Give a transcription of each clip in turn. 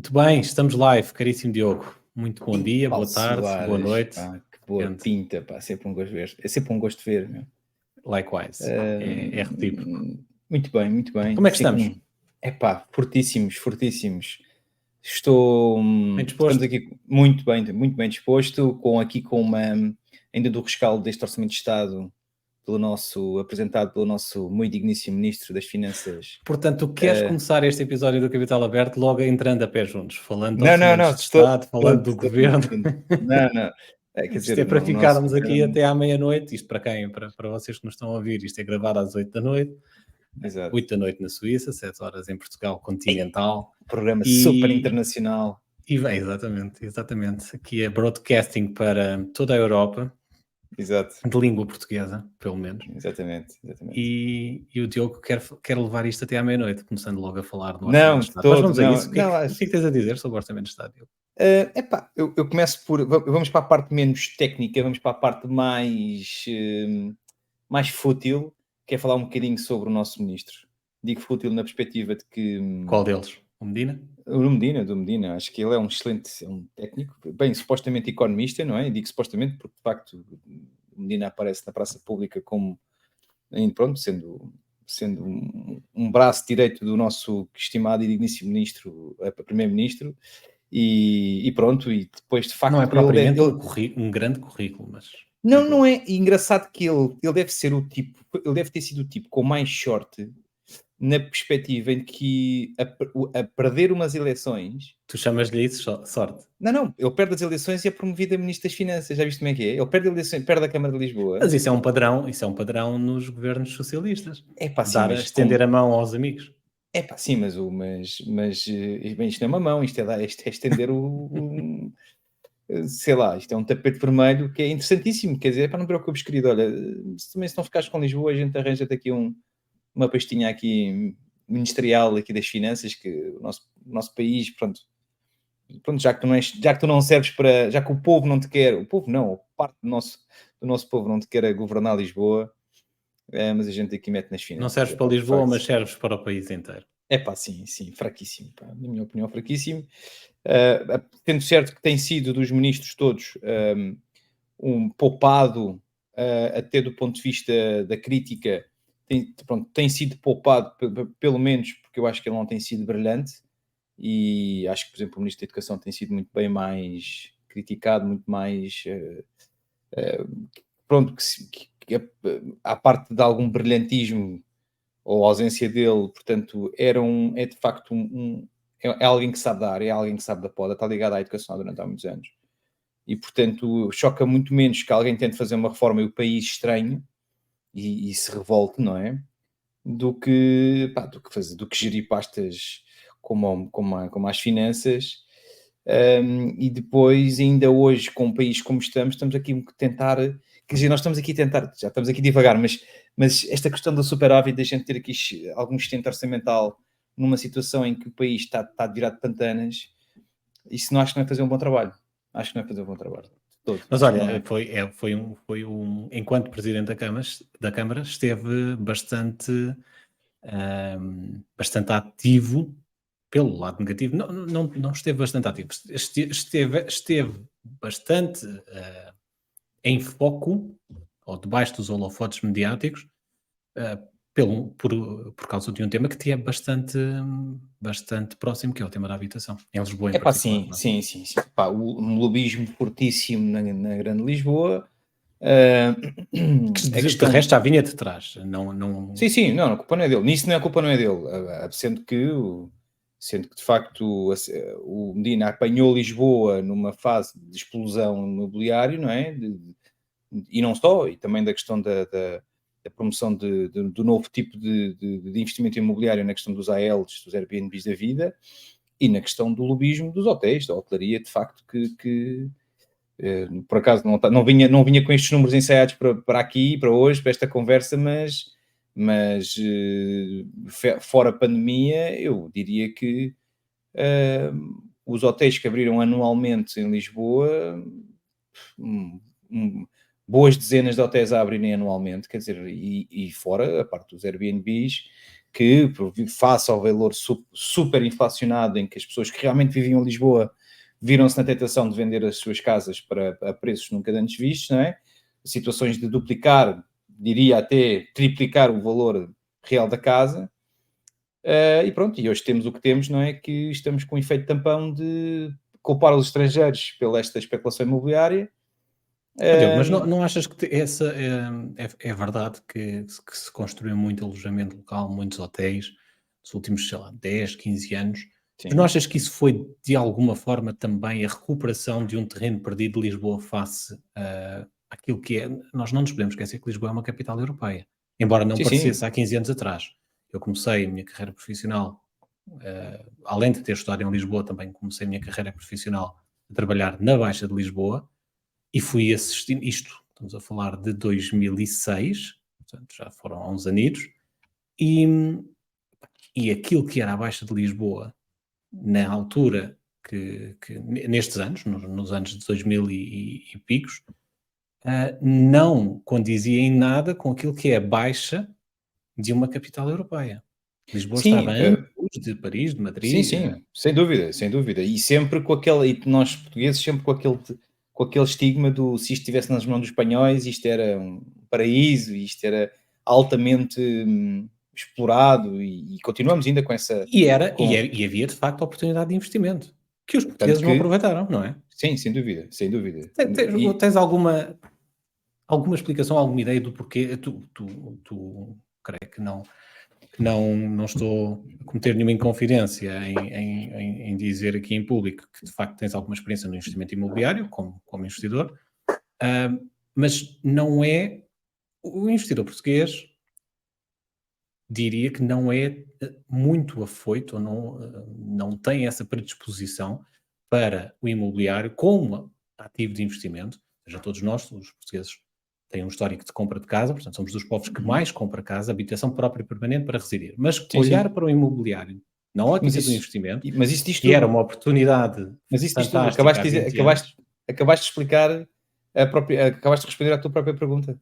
Muito bem, estamos live, caríssimo Diogo. Muito bom dia, Paulo boa tarde, boa Soares, noite. pá, que boa Depende. pinta, pá, sempre um gosto ver. É sempre um gosto ver, meu. Likewise, é recíproco. Muito bem, muito bem. Como é que estamos? Epá, fortíssimos, fortíssimos. Estou, Bem estamos disposto? aqui muito bem disposto, com uma, ainda do rescaldo deste Orçamento de Estado, apresentado pelo nosso muito digníssimo Ministro das Finanças. Portanto, tu queres começar este episódio do Capital Aberto logo entrando a pé juntos, falando de Não, não, orçamentos não, de Estado, falando do todo, governo. não, não. Quer Isto é dizer, para o nosso ficarmos aqui governo, até à meia-noite. Isto para quem? Para vocês que nos estão a ouvir, isto é gravado às 8 da noite. exato. 8 da noite na Suíça, 7 horas em Portugal continental. Programa super E, internacional. e bem, exatamente. Aqui é broadcasting para toda a Europa, Exato, de língua portuguesa, pelo menos. exatamente. E o Diogo quer levar isto até à meia-noite, começando logo a falar no Orçamento Não, de de Estado. Mas todo, vamos a não, isso. O não, que é que tens a dizer sobre o Orçamento de Estado, Diogo? epá, eu começo vamos para a parte menos técnica, vamos para a parte mais fútil, que é falar um bocadinho sobre o nosso ministro. Digo fútil na perspectiva de que, Qual deles? O Medina? do Medina, acho que ele é um excelente, técnico, bem, supostamente economista, não é? E digo supostamente porque, de facto, o Medina aparece na praça pública como, pronto, sendo um braço direito do nosso estimado e digníssimo ministro, primeiro-ministro, e pronto, e depois de Não é facto propriamente um grande currículo, mas não é. E engraçado que ele deve ser o tipo, ele deve ter sido o tipo com mais sorte na perspectiva em que a perder umas eleições. tu chamas-lhe isso sorte. Não, ele perde as eleições e é promovido a Ministro das Finanças. Já viste como é que é? Ele perde eleições, perde a Câmara de Lisboa. Mas isso é um padrão nos governos socialistas. É pá, sim, mas Estender a mão aos amigos. é pá, sim, bem, isto não é uma mão, isto é estender sei lá, isto é um tapete vermelho que é interessantíssimo, quer dizer, para não te preocupes, querido, olha, se não ficares com Lisboa, a gente arranja-te aqui uma pastinha aqui ministerial aqui das finanças, que o nosso país, pronto, já que tu não serves para, já que o povo não te quer, o povo não, parte do nosso povo não te quer governar Lisboa, mas a gente aqui mete nas Não finanças, serves é para pá, de Lisboa, facto, mas serves para o país inteiro. é pá, sim, fraquíssimo, pá, na minha opinião, fraquíssimo. Tendo certo que tem sido dos ministros todos poupado, até do ponto de vista da crítica, tem sido poupado, pelo menos porque eu acho que ele não tem sido brilhante, e acho que, por exemplo, o Ministro da Educação tem sido muito bem mais criticado, muito mais. Pronto, à parte de algum brilhantismo ou ausência dele, portanto, é de facto é alguém que sabe dar, é alguém que sabe da poda, está ligado à educação durante há muitos anos. E, portanto, choca muito menos que alguém tente fazer uma reforma e o país estranhe e se revolte, não é? Do que gerir pastas como as finanças. E depois, ainda hoje, com um país como estamos aqui a tentar. Quer dizer, nós estamos aqui a tentar, já estamos aqui devagar, mas esta questão do superávit, da gente ter aqui algum sustento orçamental numa situação em que o país está virado de pantanas, isso não acho que não é fazer um bom trabalho. Acho que não é fazer um bom trabalho. Todo. Mas Acho que não olha, é. enquanto Presidente da Câmara, esteve bastante ativo pelo lado negativo. Não esteve bastante ativo, esteve bastante em foco, ou debaixo dos holofotes mediáticos, eh, por causa de um tema que te é bastante próximo, que é o tema da habitação, em Lisboa em É pá, particular, sim, não é? sim, sim, sim. Pá, um lobismo fortíssimo na Grande Lisboa. Ah, Que a de questão. resto já vinha de trás, não. Sim, sim, não, a culpa não é dele. Nisso não é a culpa não é dele. Sendo que de facto o Medina apanhou Lisboa numa fase de explosão imobiliária, não é? E não só, e também da questão da promoção do novo tipo de investimento imobiliário na questão dos ALs, dos Airbnbs da vida, e na questão do lobismo dos hotéis, da hotelaria, de facto, por acaso não vinha com estes números ensaiados para aqui, para hoje, para esta conversa, mas fora a pandemia, eu diria que os hotéis que abriram anualmente em Lisboa, hum, hum, boas dezenas de hotéis a abrirem anualmente, quer dizer, e fora a parte dos Airbnbs, que, face ao valor super inflacionado em que as pessoas que realmente viviam em Lisboa viram-se na tentação de vender as suas casas a preços nunca antes vistos, não é? Situações de duplicar, diria até triplicar o valor real da casa. E pronto, e hoje temos o que temos, não é? Que estamos com o efeito tampão de culpar os estrangeiros pela esta especulação imobiliária. Ó Diogo, mas não achas que essa é verdade que se construiu muito alojamento local, muitos hotéis, nos últimos, sei lá, 10, 15 anos, mas não Sim. achas que isso foi, de alguma forma, também a recuperação de um terreno perdido de Lisboa face àquilo que é? Nós não nos podemos esquecer que Lisboa é uma capital europeia, embora não Sim, sim. parecesse há 15 anos atrás. Eu comecei a minha carreira profissional, além de ter estudado em Lisboa, também comecei a minha carreira profissional a trabalhar na Baixa de Lisboa, e fui assistindo isto, estamos a falar de 2006, portanto já foram há uns anitos, e, e aquilo que era a Baixa de Lisboa, na altura, nestes anos, nos anos de 2000 e picos, não condizia em nada com aquilo que é a Baixa de uma capital europeia. Lisboa estava Sim, anos de Paris, de sim, Madrid. sim, sem dúvida, sem dúvida. E sempre com aquele, e nós portugueses, sempre com aquele estigma do se isto estivesse nas mãos dos espanhóis, isto era um paraíso, isto era altamente explorado, e continuamos ainda com essa. E havia de facto oportunidade de investimento, que os Tanto portugueses não que, aproveitaram, não é? sim, sem dúvida, sem dúvida. Tens alguma explicação, alguma ideia do porquê? Tu creio que não estou a cometer nenhuma inconfidência em dizer aqui em público que de facto tens alguma experiência no investimento imobiliário, como investidor, ah, mas não é o investidor português, diria que não é muito afoito ou não tem essa predisposição para o imobiliário como ativo de investimento. Ou seja, todos nós, os portugueses, têm um histórico de compra de casa, portanto, somos dos povos que Uhum. mais compra casa, habitação própria e permanente para residir. Mas Sim, olhar sim. para o imobiliário na Mas ótica do isso, investimento, mas isso diz que era tudo. uma oportunidade Mas isso diz tudo. fantástica há 20 anos. Acabaste de explicar acabaste de responder à tua própria pergunta.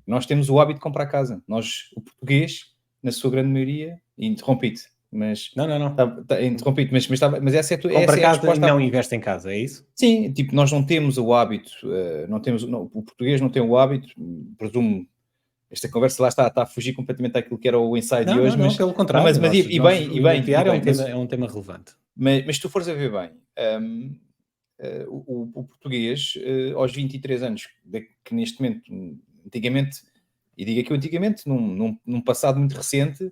Nós temos o hábito de comprar casa. Nós, o português, na sua grande maioria, e interrompi-te, mas Não, não, não. interrompi-te, mas Compra essa é a casa e resposta. não investe em casa, é isso? Sim, tipo, nós não temos o hábito, o português não tem o hábito, presumo, esta conversa lá está a fugir completamente daquilo que era o ensaio de Não, não, hoje, não, mas, pelo não, contrário, o e bem, e imobiliário bem, é um tema relevante. mas se tu fores a ver bem, o português, aos 23 anos, que neste momento, antigamente, e digo aqui antigamente, num passado muito recente,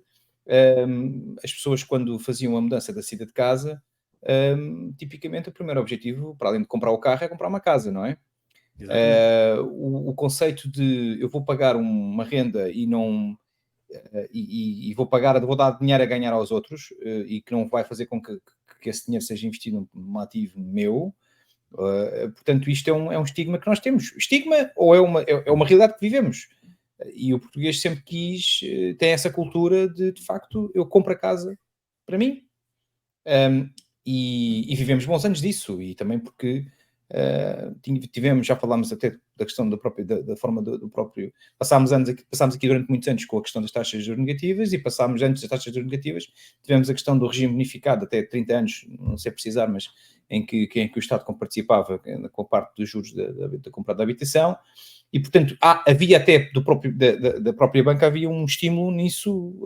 as pessoas quando faziam a mudança da saída de casa, tipicamente o primeiro objetivo, para além de comprar o carro, é comprar uma casa, não é? Exatamente. O conceito de eu vou pagar uma renda e não vou dar dinheiro a ganhar aos outros, e que não vai fazer com que esse dinheiro seja investido num ativo meu. Portanto, isto é um estigma que nós temos. Estigma ou é uma realidade que vivemos. E o português sempre quis, tem essa cultura de facto, eu compro a casa para mim. E vivemos bons anos disso, e também porque tivemos, já falámos até da questão da forma do próprio. Passámos aqui durante muitos anos com a questão das taxas de juros negativas, e passámos antes das taxas de juros negativas, tivemos a questão do regime bonificado até 30 anos, não sei precisar, mas em que o Estado participava com a parte dos juros da compra da habitação, e portanto havia até da própria banca, havia um estímulo nisso.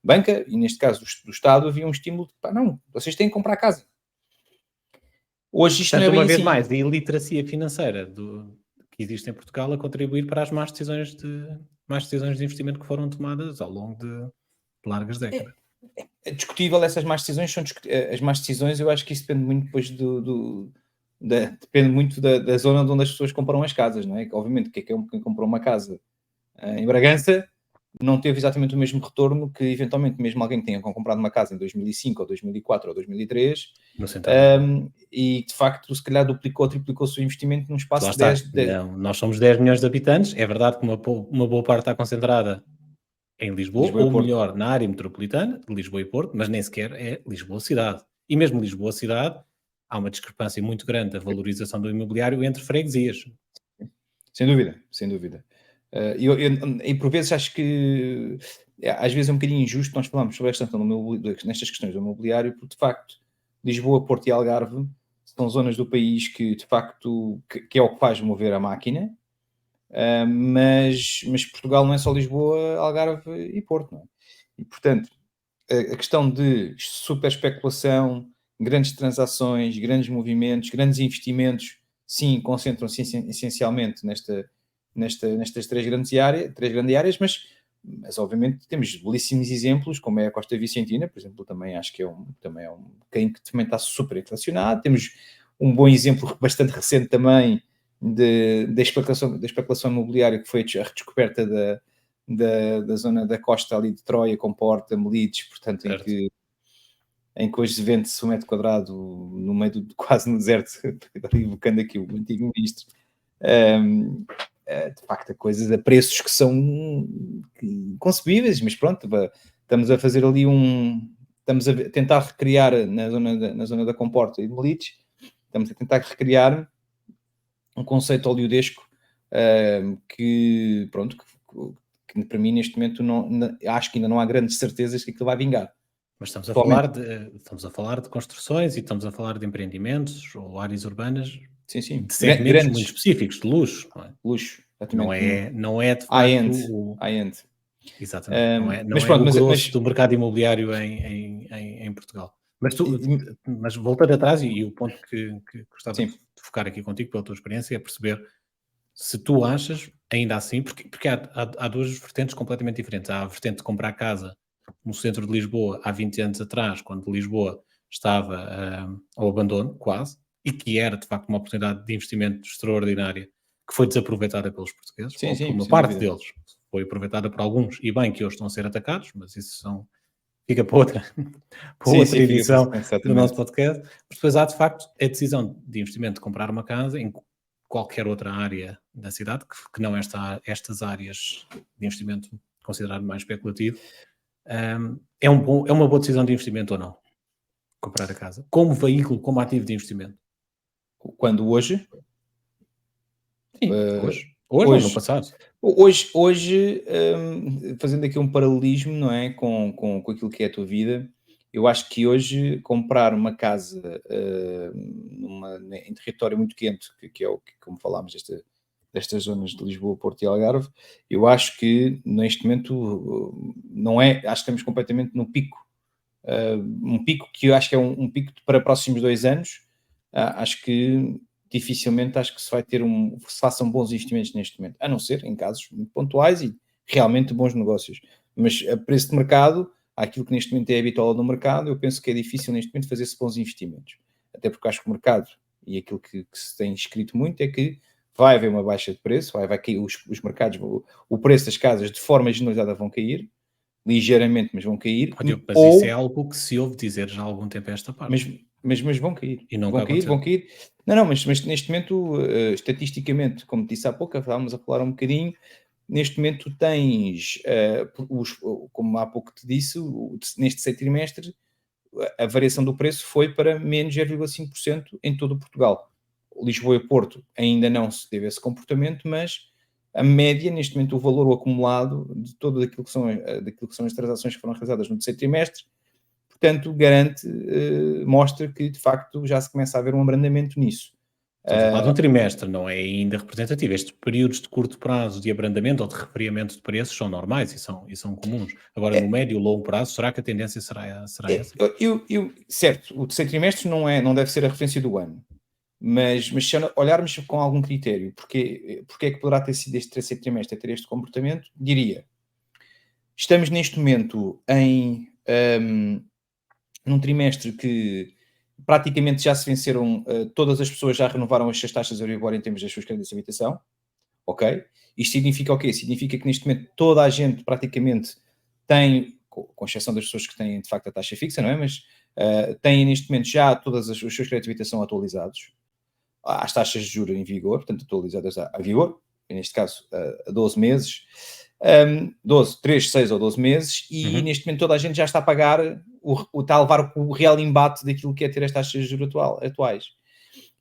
Banca, e neste caso do Estado, havia um estímulo de, pá, não, vocês têm que comprar casa. Hoje isto não é Portanto, bem uma vez assim. mais, a iliteracia financeira que existe em Portugal a contribuir para as más decisões de investimento que foram tomadas ao longo de largas décadas. É discutível, essas más decisões as más decisões, eu acho que isso depende muito depois depende muito da zona de onde as pessoas compram as casas, não é? Obviamente, quem comprou uma casa em Bragança não teve exatamente o mesmo retorno que, eventualmente, mesmo alguém que tenha comprado uma casa em 2005, ou 2004, ou 2003, No centro de Lisboa. e, de facto, se calhar duplicou, triplicou o seu investimento num Lá espaço de está. 10. Não, nós somos 10 milhões de habitantes. É verdade que uma boa parte está concentrada em Lisboa, Lisboa e ou Porto. melhor, na área metropolitana, de Lisboa e Porto, mas nem sequer é Lisboa cidade. E mesmo Lisboa cidade, há uma discrepância muito grande da valorização do imobiliário entre freguesias. Sem dúvida, sem dúvida. E por vezes acho que às vezes é um bocadinho injusto nós falarmos sobre nestas questões do imobiliário, porque de facto Lisboa, Porto e Algarve são zonas do país que de facto que é o que faz mover a máquina, mas Portugal não é só Lisboa, Algarve e Porto, não é? E portanto, a questão de super especulação, grandes transações, grandes movimentos, grandes investimentos, sim, concentram-se essencialmente nestas três grandes áreas, mas obviamente temos belíssimos exemplos, como é a Costa Vicentina, por exemplo, também acho que também é um bocadinho que também está super inflacionado. Temos um bom exemplo bastante recente também da especulação imobiliária, que foi a redescoberta da zona da costa ali de Troia, com Porta, Melides, portanto, em que hoje se vende-se um metro quadrado no meio quase no deserto, evocando aqui o antigo ministro. De facto, a coisas a preços que são inconcebíveis, mas pronto, estamos a fazer ali estamos a tentar recriar na zona da Comporta e de Melides, estamos a tentar recriar um conceito oleodesco que, pronto, que para mim neste momento acho que ainda não há grandes certezas que aquilo vai vingar. Mas estamos a falar de construções e estamos a falar de empreendimentos ou áreas urbanas sim. de segmentos Grandes, muito específicos, de luxo, não é? Luxo, exatamente. Não é de facto high-end. Exatamente, Mas é pronto, o grosso do mercado imobiliário em Portugal. Mas voltando atrás, e o ponto que gostava sim. de focar aqui contigo pela tua experiência é perceber se tu achas, ainda assim, porque há duas vertentes completamente diferentes. Há a vertente de comprar casa no centro de Lisboa há 20 anos atrás, quando Lisboa estava ao abandono, quase, e que era de facto uma oportunidade de investimento extraordinária que foi desaproveitada pelos portugueses, ou por Sim, uma sem parte dúvida. deles. Foi aproveitada por alguns, e bem que hoje estão a ser atacados, mas isso fica para outra, para outra edição do nosso exatamente. podcast. Mas depois há de facto a decisão de investimento de comprar uma casa em qualquer outra área da cidade, que não estas áreas de investimento considerado mais especulativo, é uma boa decisão de investimento ou não? Comprar a casa. Como veículo, como ativo de investimento. Quando hoje? Sim, hoje. Hoje ou no Hoje, passado. fazendo aqui um paralelismo, não é, com aquilo que é a tua vida, eu acho que hoje comprar uma casa em território muito quente, que é o que, como falámos, destas zonas de Lisboa, Porto e Algarve, eu acho que neste momento não é, acho que estamos completamente no pico, um pico que eu acho que é um pico para próximos 2 anos. Acho que dificilmente acho que se façam bons investimentos neste momento, a não ser em casos muito pontuais e realmente bons negócios. Mas a preço de mercado, aquilo que neste momento é habitual no mercado, eu penso que é difícil neste momento fazer-se bons investimentos. Até porque acho que o mercado, e aquilo que se tem escrito muito, é que vai haver uma baixa de preço, vai cair os mercados, o preço das casas de forma generalizada vão cair, ligeiramente, mas vão cair, Mas isso é algo que se ouve dizer já há algum tempo a esta parte. mas vão cair. E nunca aconteceu. Vão cair. Não, mas neste momento, estatisticamente, como te disse há pouco, estávamos a falar um bocadinho, neste momento tens, como há pouco te disse, neste 6º trimestre, a variação do preço foi para menos 0,5% em todo o Portugal. Lisboa e Porto ainda não se teve esse comportamento, mas a média, neste momento, o valor acumulado de tudo aquilo que são as transações que foram realizadas no 3º trimestre, portanto, mostra que, de facto, já se começa a haver um abrandamento nisso. Estamos a falar de um trimestre, não é ainda representativo. Estes períodos de curto prazo de abrandamento ou de refriamento de preços são normais e são comuns. Agora, no médio e longo prazo, será que a tendência será essa? Certo, o 3º trimestre não deve ser a referência do ano, mas se olharmos com algum critério, porque é que poderá ter sido este 3º trimestre a ter este comportamento, diria, estamos neste momento num trimestre que praticamente já se venceram, todas as pessoas já renovaram as suas taxas de Euribor em termos das suas créditos de habitação, ok? Isto significa o quê? Significa que neste momento toda a gente praticamente tem, com exceção das pessoas que têm de facto a taxa fixa, não é? Mas têm neste momento já todas os seus créditos de habitação atualizados, às taxas de juros em vigor, portanto atualizadas a vigor, neste caso a 12 meses, 3, 6 ou 12 meses, e neste momento toda a gente já está a pagar, está a levar o real embate daquilo que é ter as taxas de juros atuais.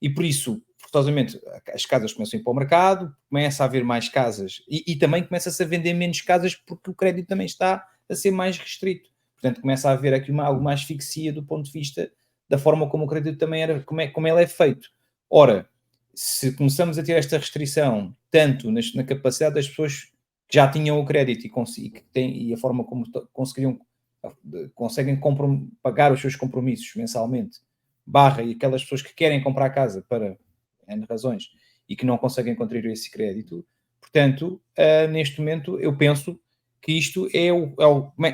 E por isso, forçosamente, as casas começam a ir para o mercado, começa a haver mais casas, e também começa-se a vender menos casas porque o crédito também está a ser mais restrito. Portanto, começa a haver aqui alguma asfixia do ponto de vista da forma como o crédito também era, como ele é feito. Ora, se começamos a ter esta restrição tanto na capacidade das pessoas que já tinham o crédito e a forma como conseguem pagar os seus compromissos mensalmente, e aquelas pessoas que querem comprar casa para N razões e que não conseguem contrair esse crédito, portanto, neste momento eu penso que isto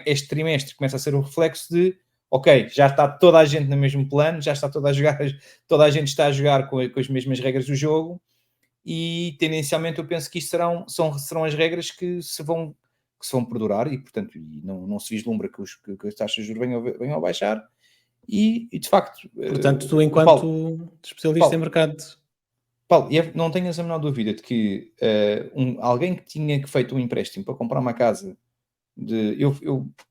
este trimestre começa a ser o reflexo de ok, já está toda a gente no mesmo plano, já está toda a gente está a jogar com as mesmas regras do jogo e tendencialmente eu penso que isto serão as regras que se vão perdurar e, portanto, não se vislumbra que as taxas de juros venham a baixar e de facto... Portanto, tu enquanto especialista em mercado... Paulo, não tenhas a menor dúvida de que alguém que tinha feito um empréstimo para comprar uma casa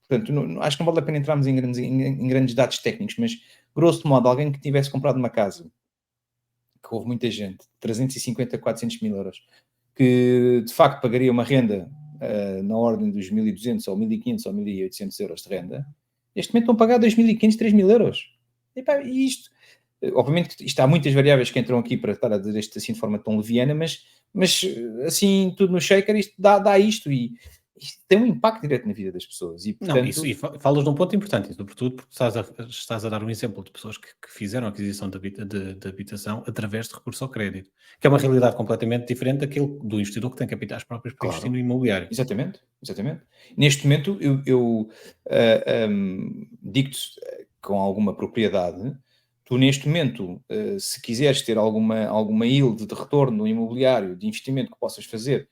portanto, acho que não vale a pena entrarmos em grandes dados técnicos, mas grosso modo, alguém que tivesse comprado uma casa, que houve muita gente, 350, 400 mil euros, que de facto pagaria uma renda na ordem dos 1.200 ou 1.500 ou 1.800 euros de renda, neste momento estão a pagar 2.500, 3.000 euros. E isto, obviamente que isto há muitas variáveis que entram aqui para estar a dizer isto assim de forma tão leviana, mas assim, tudo no shaker, isto dá isto e isto tem um impacto direto na vida das pessoas. E, portanto... Não, e falas de um ponto importante, sobretudo porque estás a dar um exemplo de pessoas que fizeram a aquisição de habitação através de recurso ao crédito, que é uma realidade completamente diferente daquilo do investidor que tem capitais próprios para investir no imobiliário. Exatamente. Neste momento, eu digo-te com alguma propriedade, tu neste momento, se quiseres ter alguma yield de retorno no imobiliário, de investimento que possas fazer,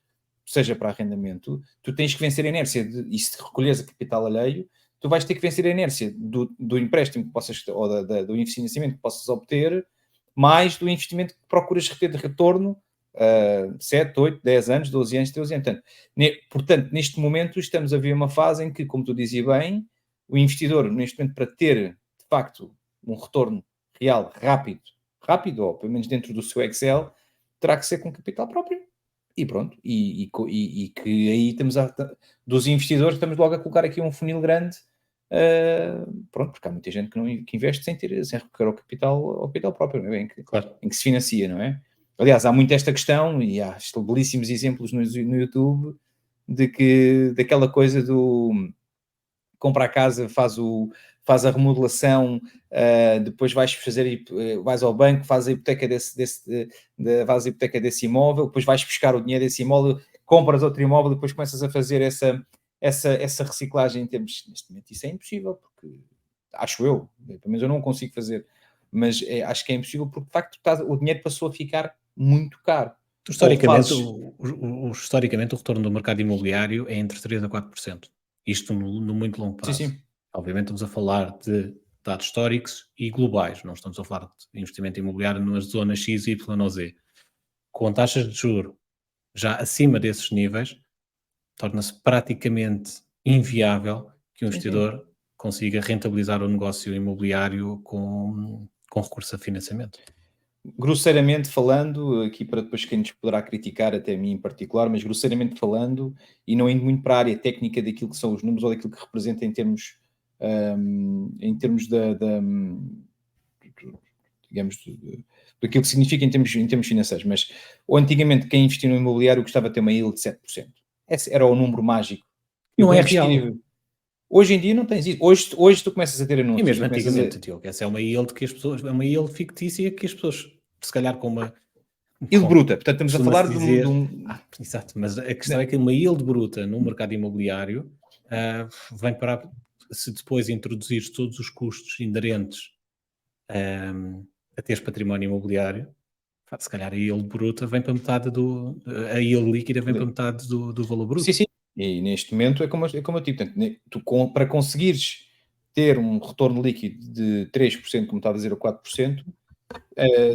seja para arrendamento, tu tens que vencer a inércia e se recolheres a capital alheio, tu vais ter que vencer a inércia do empréstimo que possas, ou do investimento que possas obter, mais do investimento que procuras ter de retorno 7, 8, 10 anos, 12 anos, 13 anos. Portanto, neste momento estamos a ver uma fase em que, como tu dizia bem, o investidor, neste momento, para ter, de facto, um retorno real rápido, ou pelo menos dentro do seu Excel, terá que ser com capital próprio. E pronto, e que aí dos investidores, estamos logo a colocar aqui um funil grande, pronto, porque há muita gente que investe sem recorrer ao capital próprio, não é? Em que se financia, não é? Aliás, há muito esta questão, e há belíssimos exemplos no YouTube, daquela coisa do compra a casa, faz a remodelação, depois vais ao banco, faz a hipoteca faz a hipoteca desse imóvel, depois vais buscar o dinheiro desse imóvel, compras outro imóvel, depois começas a fazer essa reciclagem em termos... Neste momento isso é impossível, porque acho eu, pelo menos eu não consigo fazer, mas acho que é impossível porque de facto o dinheiro passou a ficar muito caro. Historicamente, historicamente, o retorno do mercado imobiliário é entre 3% a 4%. Isto no muito longo prazo. Sim. Obviamente estamos a falar de dados históricos e globais, não estamos a falar de investimento imobiliário nas zonas X, Y ou Z. Com taxas de juro já acima desses níveis, torna-se praticamente inviável que um investidor consiga rentabilizar o negócio imobiliário com recurso a financiamento. Grosseiramente falando, aqui para depois quem nos poderá criticar, até a mim em particular, mas grosseiramente falando, e não indo muito para a área técnica daquilo que são os números ou daquilo que representa em termos digamos, daquilo que significa em termos financeiros, mas antigamente quem investia no imobiliário gostava de ter uma yield de 7%. Esse era o número mágico. Não é real. Hoje em dia não tens isso. Hoje tu começas a ter anúncios. E mesmo antigamente, Diogo, essa é uma yield é uma yield fictícia que as pessoas, se calhar com uma... Yield bruta, portanto estamos a falar de exato, mas a questão é que uma yield bruta no mercado imobiliário vem para... Se depois introduzires todos os custos inerentes a teres património imobiliário, se calhar a yield bruta vem para metade a yield líquida vem para metade do valor bruto. Sim. E neste momento é como eu digo, portanto, para conseguires ter um retorno líquido de 3%, como estava a dizer, ou 4%,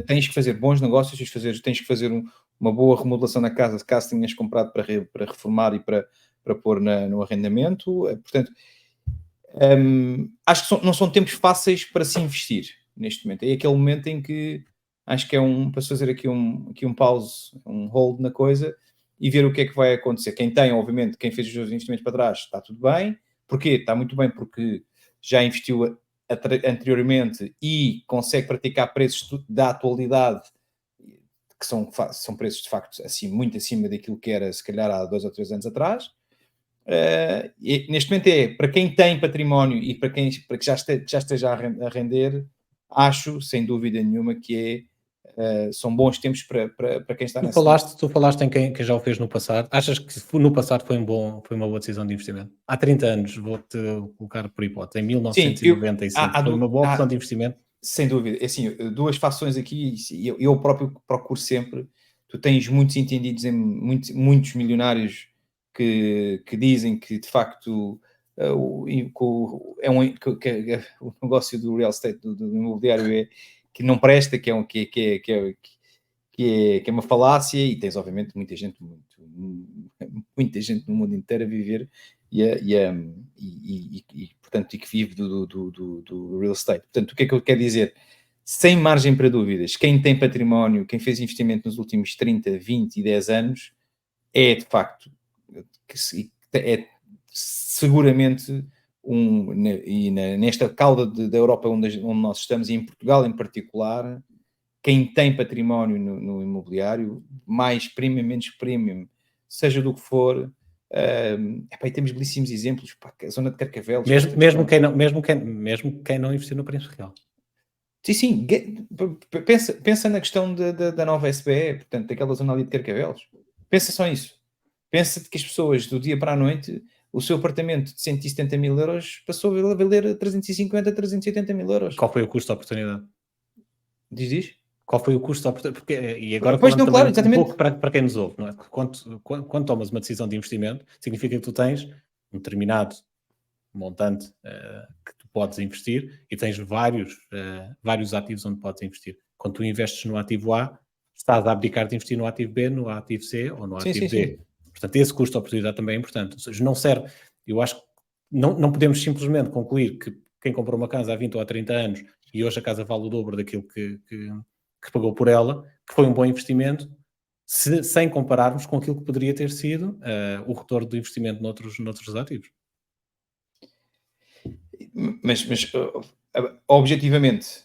tens que fazer bons negócios, tens que fazer uma boa remodelação na casa, caso tenhas comprado para reformar e para pôr no arrendamento. Portanto, acho que não são tempos fáceis para se investir neste momento. É aquele momento em que acho que para fazer aqui um pause, um hold na coisa e ver o que é que vai acontecer. Quem tem, obviamente, quem fez os seus investimentos para trás, está tudo bem. Porquê? Está muito bem porque já investiu anteriormente e consegue praticar preços da atualidade que são preços de facto assim, muito acima daquilo que era se calhar há 2 ou 3 anos atrás. Neste momento para quem tem património e para que já esteja a render, acho sem dúvida nenhuma que são bons tempos para quem está nessa. Tu falaste em quem já o fez no passado. Achas que no passado foi uma boa decisão de investimento? Há 30 anos, vou-te colocar por hipótese, em Sim, 1995, foi uma boa opção de investimento? sem dúvida. É assim, duas fações aqui, eu próprio procuro sempre. Tu tens muitos entendidos, muitos milionários que dizem que de facto o negócio do real estate, do imobiliário, que não presta, que é uma falácia, e tens obviamente muita gente no mundo inteiro a viver portanto, que vive do real estate. Portanto, o que é que eu quero dizer? Sem margem para dúvidas, quem tem património, quem fez investimento nos últimos 30, 20 e 10 anos, é de facto, é seguramente nesta cauda da Europa onde nós estamos, e em Portugal em particular, quem tem património no imobiliário, mais premium, menos premium, seja do que for, e temos belíssimos exemplos, a zona de Carcavelos. Mesmo quem não investiu no preço real. Sim, pensa na questão da nova SBE, portanto, daquela zona ali de Carcavelos. Pensa só nisso. Pensa que as pessoas, do dia para a noite, o seu apartamento de 170 mil euros passou a valer 350, 380 mil euros. Qual foi o custo da oportunidade? Diz? Qual foi o custo da oportunidade? E agora Pois não, claro, um pouco para quem nos ouve, não é? Quando tomas uma decisão de investimento, significa que tu tens um determinado montante que tu podes investir e tens vários ativos onde podes investir. Quando tu investes no ativo A, estás a abdicar de investir no ativo B, no ativo C ou no ativo D. Sim. Portanto, esse custo de oportunidade também é importante. Ou seja, não serve. Eu acho que não podemos simplesmente concluir que quem comprou uma casa há 20 ou há 30 anos e hoje a casa vale o dobro daquilo que pagou por ela, que foi um bom investimento, sem compararmos com aquilo que poderia ter sido o retorno do investimento noutros ativos. Mas objetivamente,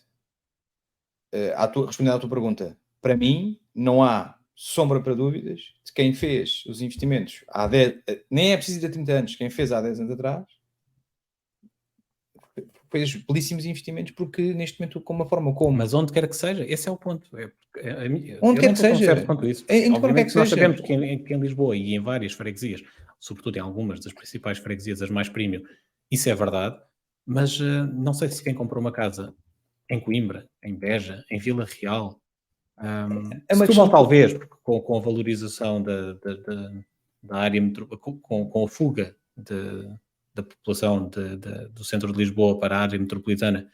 respondendo à tua pergunta, para mim não há sombra para dúvidas de quem fez os investimentos há 10, nem é preciso de 30 anos, quem fez há 10 anos atrás, fez belíssimos investimentos, porque neste momento, com uma forma como... Mas onde quer que seja, esse é o ponto. Onde quer que seja. Quanto isso. Obviamente que nós sabemos que em Lisboa e em várias freguesias, sobretudo em algumas das principais freguesias, as mais premium, isso é verdade, mas não sei se quem comprou uma casa em Coimbra, em Beja, em Vila Real, Setúbal talvez, porque com a valorização da área, com a fuga da população do centro de Lisboa para a área metropolitana,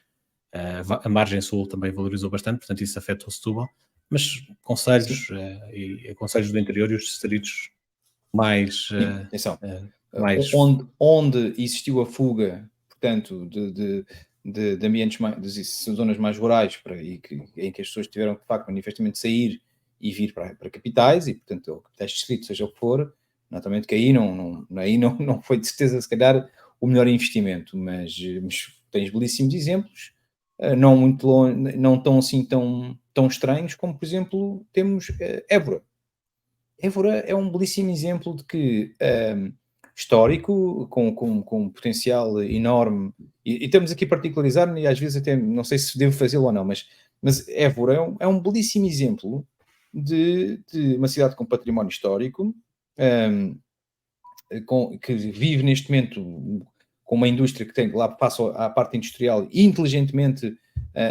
a margem sul também valorizou bastante, portanto isso afeta o Setúbal, mas concelhos e concelhos do interior e os distritos mais... onde existiu a fuga, portanto, de ambientes de zonas mais rurais em que as pessoas tiveram de facto manifestamente sair e vir para capitais, e portanto capitais distritos, seja o que for, naturalmente que aí não foi de certeza se calhar o melhor investimento, mas tens belíssimos exemplos, não muito longe, não tão assim tão estranhos, como por exemplo temos Évora. Évora é um belíssimo exemplo de que histórico, com um potencial enorme, e estamos aqui a particularizar, e às vezes até não sei se devo fazê-lo ou não, mas Évora é um belíssimo exemplo de uma cidade com património histórico, que vive neste momento com uma indústria que tem lá, passa à parte industrial e inteligentemente,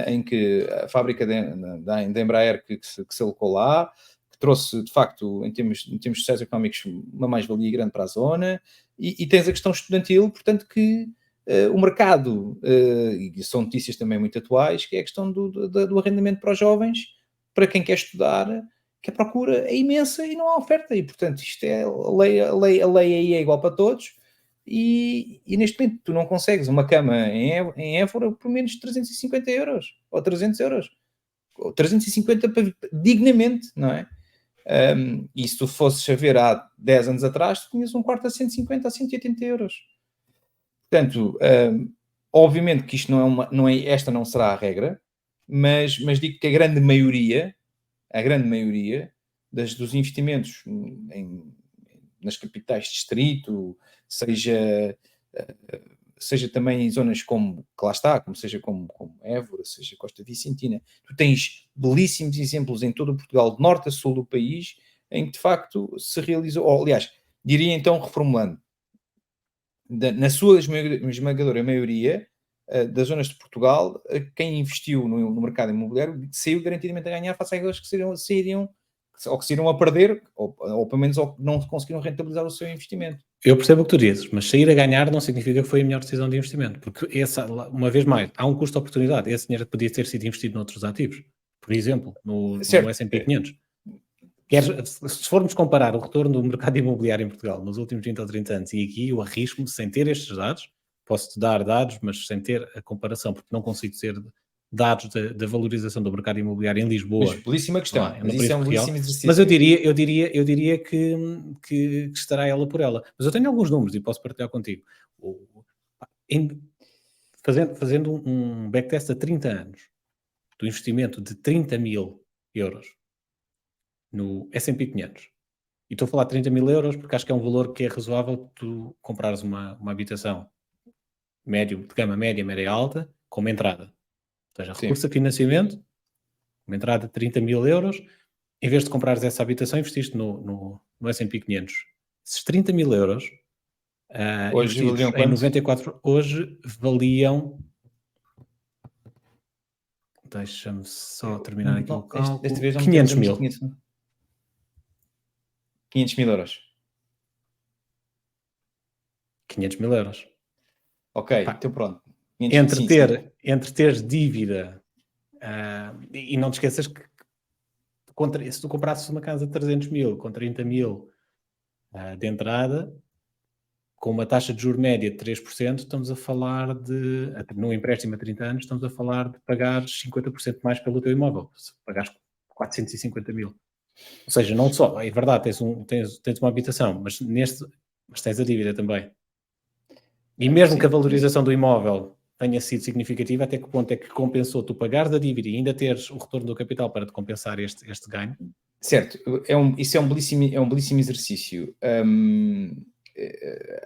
em que a fábrica da Embraer que se alocou lá, que trouxe de facto, em termos sociais e económicos, uma mais-valia grande para a zona, e tens a questão estudantil, portanto que o mercado, e são notícias também muito atuais, que é a questão do arrendamento para os jovens, para quem quer estudar, que a procura é imensa e não há oferta, e portanto isto é a lei aí é igual para todos, e neste momento tu não consegues uma cama em Évora por menos de 350 euros, ou 300 euros, ou 350 dignamente, não é? E se tu fosses a ver há 10 anos atrás, tu tinhas um quarto a 150 a 180 euros. Portanto, obviamente que isto esta não será a regra, mas digo que a grande maioria dos investimentos nas capitais de distrito, seja também em zonas como, que lá está, seja como Évora, seja Costa Vicentina, tu tens belíssimos exemplos em todo o Portugal, de norte a sul do país, em que de facto se realizou, ou, aliás, diria então, reformulando, na sua esmagadora maioria das zonas de Portugal, quem investiu no mercado imobiliário saiu garantidamente a ganhar face àqueles que sairiam a perder, ou pelo menos não conseguiram rentabilizar o seu investimento. Eu percebo o que tu dizes, mas sair a ganhar não significa que foi a melhor decisão de investimento, porque uma vez mais, há um custo de oportunidade. Esse dinheiro podia ter sido investido noutros ativos, por exemplo, no S&P 500. Se formos comparar o retorno do mercado imobiliário em Portugal nos últimos 20 ou 30 anos, e aqui eu arrisco-me, sem ter estes dados, posso-te dar dados, mas sem ter a comparação, porque não consigo ter dados da valorização do mercado imobiliário em Lisboa. Mas belíssima questão, mas isso é um belíssimo exercício. Mas eu diria que estará ela por ela. Mas eu tenho alguns números e posso partilhar contigo. Fazendo um backtest a 30 anos, do investimento de 30 mil euros no S&P 500. E estou a falar de 30 mil euros porque acho que é um valor que é razoável tu comprares uma habitação de gama média, média alta, com uma entrada. Ou seja, recurso a financiamento, uma entrada de 30 mil euros, em vez de comprares essa habitação, investiste no S&P 500. Esses 30 mil euros hoje investidos em 94, hoje valiam... Deixa-me só terminar aqui o cálculo. Desta vez 500 mil. 500 mil euros. 500 mil euros. Ok, então pronto. Entre teres dívida e não te esqueças que se tu comprasses uma casa de 300 mil com 30 mil de entrada, com uma taxa de juros média de 3%, estamos a falar num empréstimo a 30 anos, estamos a falar de pagar 50% mais pelo teu imóvel. Se pagares 450 mil. Ou seja, não só, é verdade, tens uma habitação, mas tens a dívida também. E mesmo que a valorização do imóvel tenha sido significativa, até que ponto é que compensou tu pagares a dívida e ainda teres o retorno do capital para te compensar este ganho? Certo, isso é um belíssimo exercício.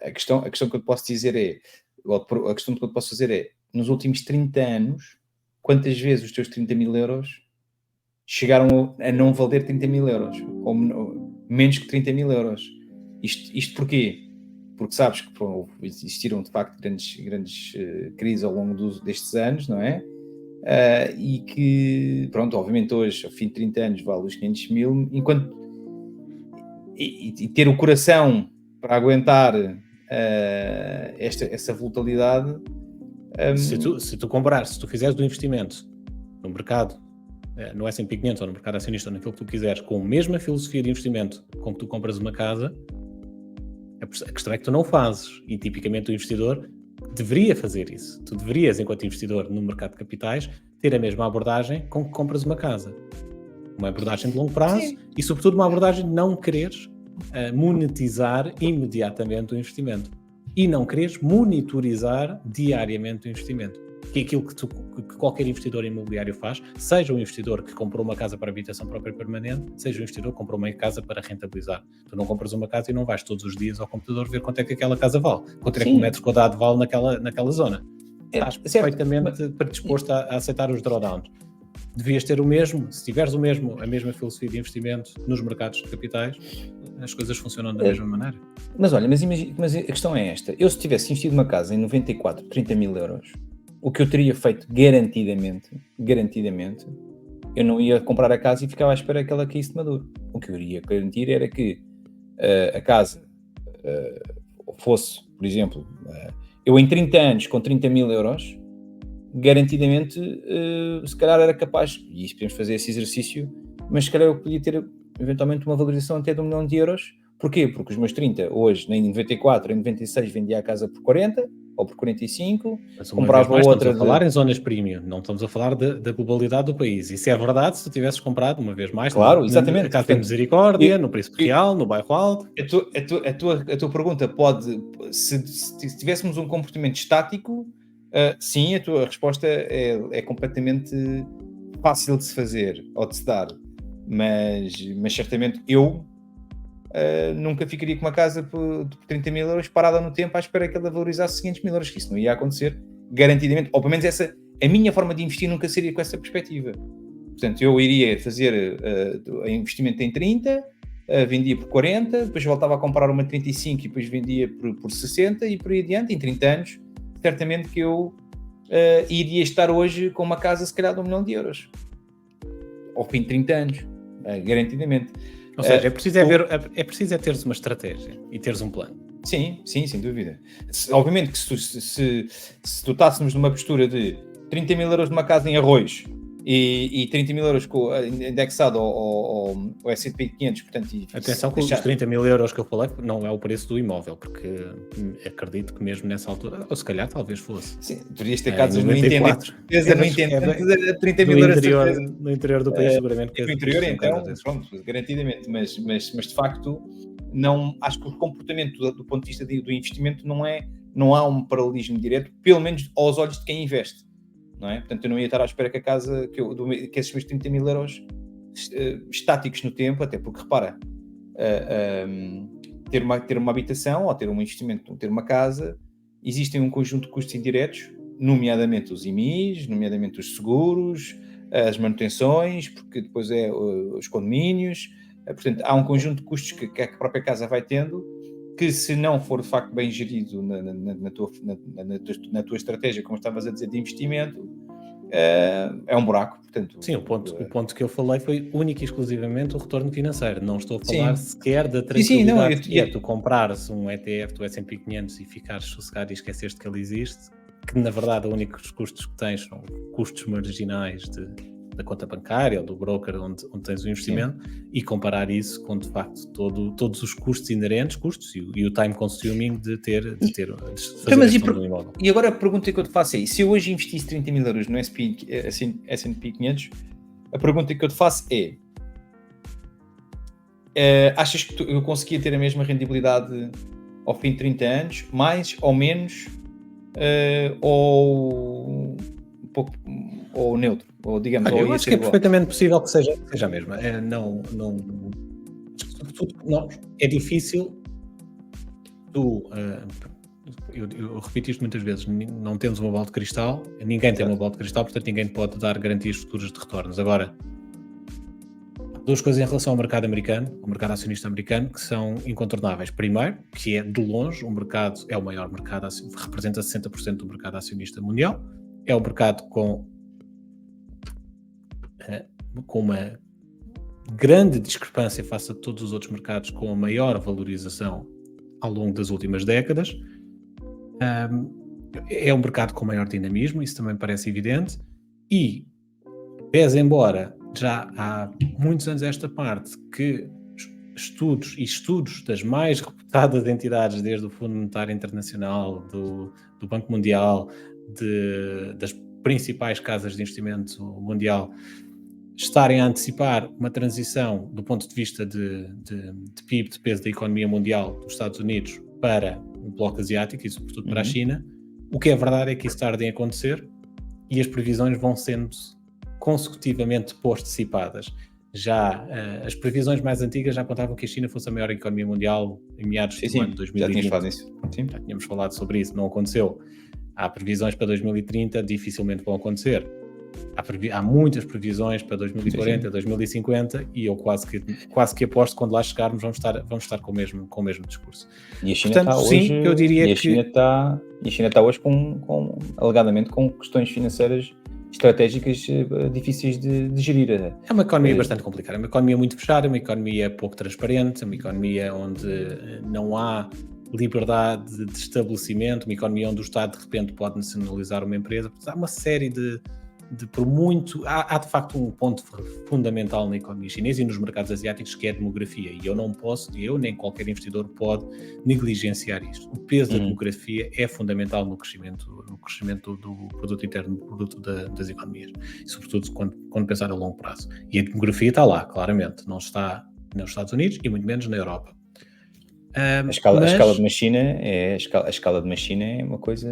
A questão que eu te posso dizer a questão que eu te posso fazer é, nos últimos 30 anos, quantas vezes os teus 30 mil euros chegaram a não valer 30 mil euros? Ou menos que 30 mil euros? Isto porquê? Porque sabes que existiram de facto grandes crises ao longo destes anos, não é? E que, pronto, obviamente hoje, ao fim de 30 anos, vale os 500 mil, e ter o coração para aguentar essa volatilidade. Se tu fizeres do investimento no mercado, no S&P 500 ou no mercado acionista, ou naquilo que tu quiseres, com a mesma filosofia de investimento com que tu compras uma casa, a questão é que tu não fazes, e tipicamente o investidor deveria fazer isso. Tu deverias, enquanto investidor no mercado de capitais, ter a mesma abordagem com que compras uma casa. Uma abordagem de longo prazo. Sim. E, sobretudo, uma abordagem de não quereres monetizar imediatamente o investimento. E não quereres monitorizar diariamente o investimento. Que é aquilo que qualquer investidor imobiliário faz, seja um investidor que comprou uma casa para habitação própria permanente, seja um investidor que comprou uma casa para rentabilizar. Tu não compras uma casa e não vais todos os dias ao computador ver quanto é que aquela casa vale, quanto é que um metro quadrado vale naquela zona. Estás perfeitamente predisposto a aceitar os drawdowns. Devias ter o mesmo, se tiveres a mesma filosofia de investimento nos mercados de capitais, as coisas funcionam da mesma maneira. Mas olha, mas a questão é esta. Eu, se tivesse investido uma casa em 94, 30 mil euros, o que eu teria feito garantidamente, eu não ia comprar a casa e ficava à espera que ela caísse de maduro. O que eu iria garantir era que a casa fosse, por exemplo, eu em 30 anos com 30 mil euros, garantidamente, se calhar era capaz, e isso podemos fazer esse exercício, mas se calhar eu podia ter eventualmente uma valorização até de 1 milhão de euros. Porquê? Porque os meus 30 hoje, nem em 94, nem em 96, vendia a casa por 40, ou por 45, Mas uma vez comprava mais, outra... estamos a falar em zonas premium, não estamos a falar da globalidade do país. Isso é verdade se tu tivesses comprado, uma vez mais, Claro, exatamente. a Casa da Misericórdia, eu- no Príncipe Real, no Bairro Alto. A tua pergunta pode, se tivéssemos um comportamento estático, sim, a tua resposta é completamente fácil de se fazer ou de se dar, mas certamente eu nunca ficaria com uma casa por 30 mil euros parada no tempo à espera que ela valorizasse 500 mil euros, que isso não ia acontecer garantidamente, ou pelo menos a minha forma de investir nunca seria com essa perspectiva. Portanto, eu iria fazer investimento em 30, vendia por 40, depois voltava a comprar uma 35 e depois vendia por 60 e por aí adiante. Em 30 anos, certamente que eu iria estar hoje com uma casa se calhar de 1 milhão de euros. Ao fim de 30 anos, garantidamente. Ou seja, é preciso teres uma estratégia e teres um plano. Sim, sem dúvida. Obviamente que se dotássemos numa postura de 30 mil euros de uma casa em arroz e 30 mil euros indexado ao S&P 500, portanto... Atenção que os 30 mil euros que eu falei não é o preço do imóvel, porque acredito que mesmo nessa altura, ou se calhar talvez fosse. Sim, terias ter casas no 94. Intendente, 30 mil euros... No interior do país, seguramente. No interior, então, pronto, garantidamente, mas de facto, não, acho que o comportamento do ponto de vista do investimento não há um paralelismo direto, pelo menos aos olhos de quem investe. Não é? Portanto, eu não ia estar à espera que a casa, que esses meus 30 mil euros estáticos no tempo, até porque, repara, ter uma habitação ou ter um investimento, ter uma casa, existem um conjunto de custos indiretos, nomeadamente os IMIs, nomeadamente os seguros, as manutenções, porque depois os condomínios, portanto, há um conjunto de custos que a própria casa vai tendo, que se não for de facto bem gerido na tua estratégia, como estavas a dizer, de investimento, é um buraco. Portanto, sim, o ponto que eu falei foi único e exclusivamente o retorno financeiro. Não estou a falar sequer da tranquilidade que é tu comprares um ETF do S&P 500 e ficares sossegado e esqueceste que ele existe, que na verdade os únicos custos que tens são custos marginais da conta bancária ou do broker onde tens o investimento, e comparar isso com de facto todos os custos inerentes, e o time consuming de fazer a gestão do imóvel. E agora a pergunta que eu te faço é, se eu hoje investisse 30 mil euros no S&P 500, a pergunta que eu te faço é, achas que eu conseguia ter a mesma rendibilidade ao fim de 30 anos, mais ou menos, ou um pouco, ou neutro, ou digamos... Olha, eu acho que é perfeitamente possível que seja a mesma. É difícil eu repito isto muitas vezes, não temos uma bola de cristal, ninguém tem uma bola de cristal, portanto ninguém pode dar garantias futuras de retornos. Agora, duas coisas em relação ao mercado americano, o mercado acionista americano, que são incontornáveis. Primeiro, que é de longe é o maior mercado, representa 60% do mercado acionista mundial, é um mercado com uma grande discrepância face a todos os outros mercados, com a maior valorização ao longo das últimas décadas. É um mercado com maior dinamismo, isso também parece evidente, e pese embora já há muitos anos esta parte que estudos das mais reputadas entidades, desde o Fundo Monetário Internacional, do Banco Mundial, das principais casas de investimento mundial, estarem a antecipar uma transição do ponto de vista de PIB, de peso da economia mundial dos Estados Unidos para o bloco asiático e sobretudo para a China. O que é verdade é que isso tarda em acontecer e as previsões vão sendo consecutivamente postecipadas. Já as previsões mais antigas já apontavam que a China fosse a maior economia mundial em meados do ano 2020. Já tínhamos falado isso. Sim. Já tínhamos falado sobre isso, não aconteceu. Há previsões para 2030, dificilmente vão acontecer. Há muitas previsões para 2040, 2050, e eu quase que aposto que quando lá chegarmos vamos estar com o mesmo discurso. E a China Portanto, está sim, hoje, eu diria que... China está hoje alegadamente com questões financeiras estratégicas difíceis de gerir. É uma economia bastante complicada, é uma economia muito fechada, é uma economia pouco transparente, é uma economia onde não há liberdade de estabelecimento, uma economia onde o Estado de repente pode nacionalizar uma empresa. Há uma série de por muito... Há de facto um ponto fundamental na economia chinesa e nos mercados asiáticos, que é a demografia, e eu nem qualquer investidor pode negligenciar isto. O peso da demografia é fundamental no crescimento do produto interno bruto das economias, e sobretudo quando pensar a longo prazo. E a demografia está lá, claramente, não está nos Estados Unidos e muito menos na Europa. A escala de uma China é uma coisa...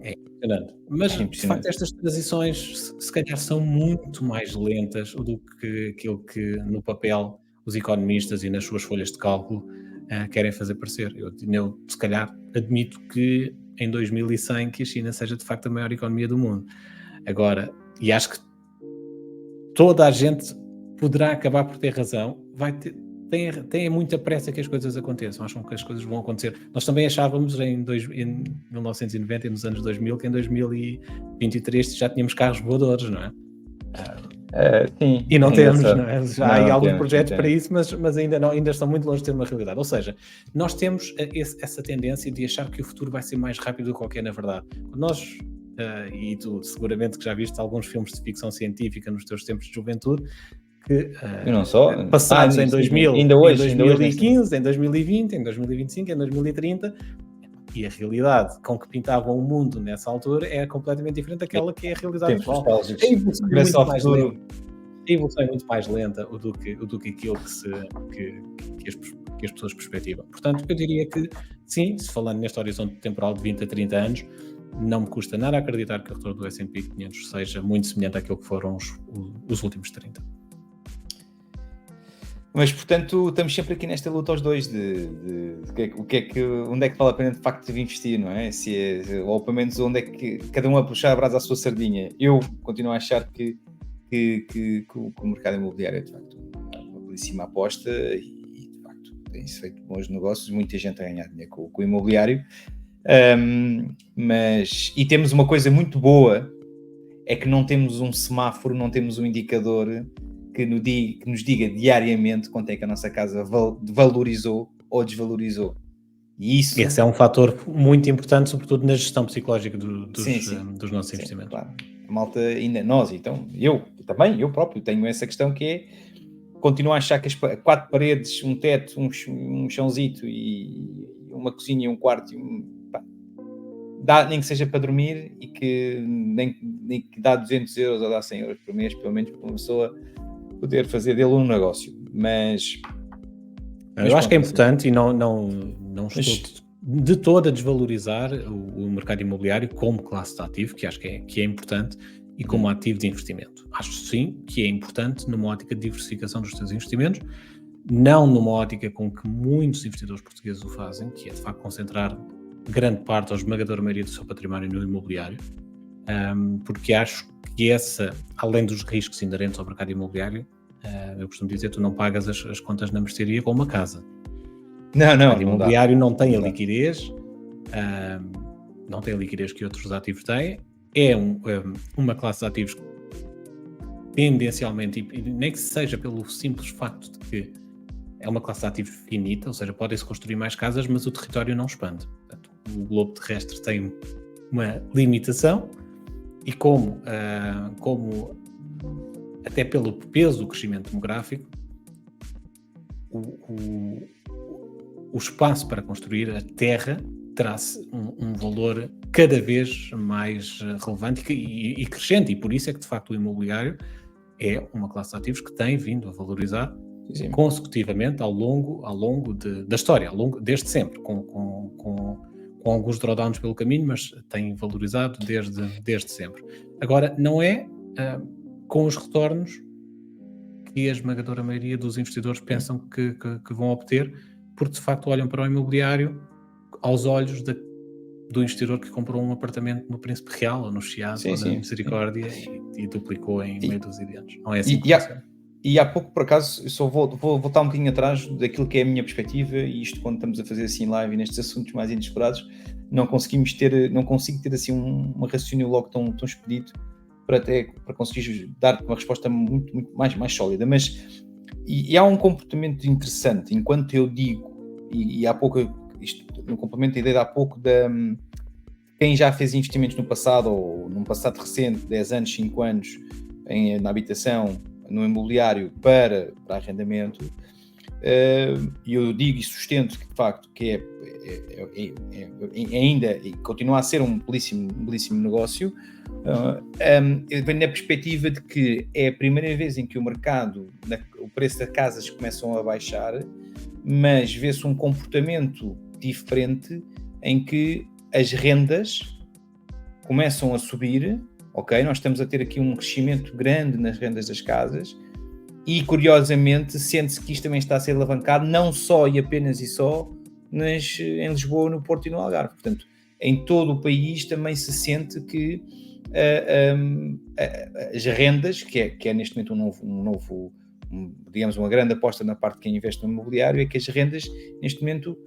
É impressionante. Mas, de facto, estas transições se calhar são muito mais lentas do que aquilo que no papel os economistas e nas suas folhas de cálculo querem fazer parecer. Eu, se calhar, admito que em 2100 que a China seja, de facto, a maior economia do mundo. Agora, e acho que toda a gente poderá acabar por ter razão, têm muita pressa que as coisas aconteçam, acham que as coisas vão acontecer. Nós também achávamos em 1990 e nos anos 2000 que em 2023 já tínhamos carros voadores, não é? Sim. E não temos, não é? Já há alguns projetos para isso, mas ainda estão muito longe de ter uma realidade. Ou seja, nós temos essa tendência de achar que o futuro vai ser mais rápido do que qualquer na verdade. Nós, e tu seguramente que já viste alguns filmes de ficção científica nos teus tempos de juventude, que não só passados em 2000, ainda hoje, em 2015, em 2020, em 2025, em 2030, e a realidade com que pintavam o mundo nessa altura é completamente diferente daquela que é a realidade atual. A evolução é muito mais lenta do que aquilo que as pessoas perspectivam. Portanto, eu diria que sim, se falando neste horizonte temporal de 20 a 30 anos, não me custa nada acreditar que o retorno do S&P 500 seja muito semelhante àquilo que foram os últimos 30. Mas, portanto, estamos sempre aqui nesta luta aos dois onde é que vale a pena de facto investir, não é? Ou pelo menos onde é que cada um a puxar a brasa à sua sardinha. Eu continuo a achar que o mercado imobiliário é de facto uma belíssima aposta e de facto tem-se feito bons negócios, muita gente a ganhar dinheiro com o imobiliário. E temos uma coisa muito boa, é que não temos um semáforo, não temos um indicador que nos diga diariamente quanto é que a nossa casa valorizou ou desvalorizou. E isso... Esse é um fator muito importante, sobretudo na gestão psicológica dos nossos investimentos. Claro. A malta, ainda nós, então, eu próprio tenho essa questão que é, continuo a achar que as 4 paredes, um teto, um chãozito e uma cozinha e um quarto, dá, nem que seja para dormir e que nem que dá 200 euros ou dá 100 euros por mês, pelo menos para uma pessoa poder fazer dele um negócio, mas eu acho que é importante e não estou de todo a desvalorizar o mercado imobiliário como classe de ativo, que acho que é importante, e como ativo de investimento. Acho sim que é importante numa ótica de diversificação dos seus investimentos, não numa ótica com que muitos investidores portugueses o fazem, que é de facto concentrar grande parte ou esmagadora maioria do seu património no imobiliário, porque acho que além dos riscos inerentes ao mercado imobiliário, eu costumo dizer, tu não pagas as contas na mercearia com uma casa. O mercado imobiliário não tem a liquidez, não tem a liquidez que outros ativos têm, é uma classe de ativos que tendencialmente, e nem que seja pelo simples facto de que é uma classe de ativos finita, ou seja, podem-se construir mais casas, mas o território não expande. Portanto, o globo terrestre tem uma limitação e como até pelo peso do crescimento demográfico, o espaço para construir a terra terá-se um valor cada vez mais relevante e crescente, e por isso é que de facto o imobiliário é uma classe de ativos que tem vindo a valorizar consecutivamente ao longo da história, desde sempre, com alguns drawdowns pelo caminho, mas tem valorizado desde sempre. Agora, não é com os retornos que a esmagadora maioria dos investidores pensam que vão obter, porque de facto olham para o imobiliário aos olhos do investidor que comprou um apartamento no Príncipe Real ou no Chiado ou na Misericórdia e duplicou em meia dúzia de anos. Não é assim que funciona. E há pouco, por acaso, eu só vou voltar um bocadinho atrás daquilo que é a minha perspectiva, e isto quando estamos a fazer assim live e nestes assuntos mais inesperados, não consigo ter assim um raciocínio logo tão expedito para conseguir dar uma resposta muito, muito mais sólida. Mas e há um comportamento interessante, enquanto eu digo, e há pouco, isto no complemento da ideia de há pouco quem já fez investimentos no passado ou num passado recente, 10 anos, 5 anos, na habitação, no imobiliário para arrendamento, e eu digo e sustento que de facto que ainda continua a ser um belíssimo negócio, vem na perspectiva de que é a primeira vez em que o mercado, o preço das casas começam a baixar, mas vê-se um comportamento diferente em que as rendas começam a subir, ok? Nós estamos a ter aqui um crescimento grande nas rendas das casas e, curiosamente, sente-se que isto também está a ser alavancado não só e apenas e só em Lisboa, no Porto e no Algarve. Portanto, em todo o país também se sente que as rendas, que é neste momento digamos, uma grande aposta na parte de quem investe no imobiliário, é que as rendas, neste momento,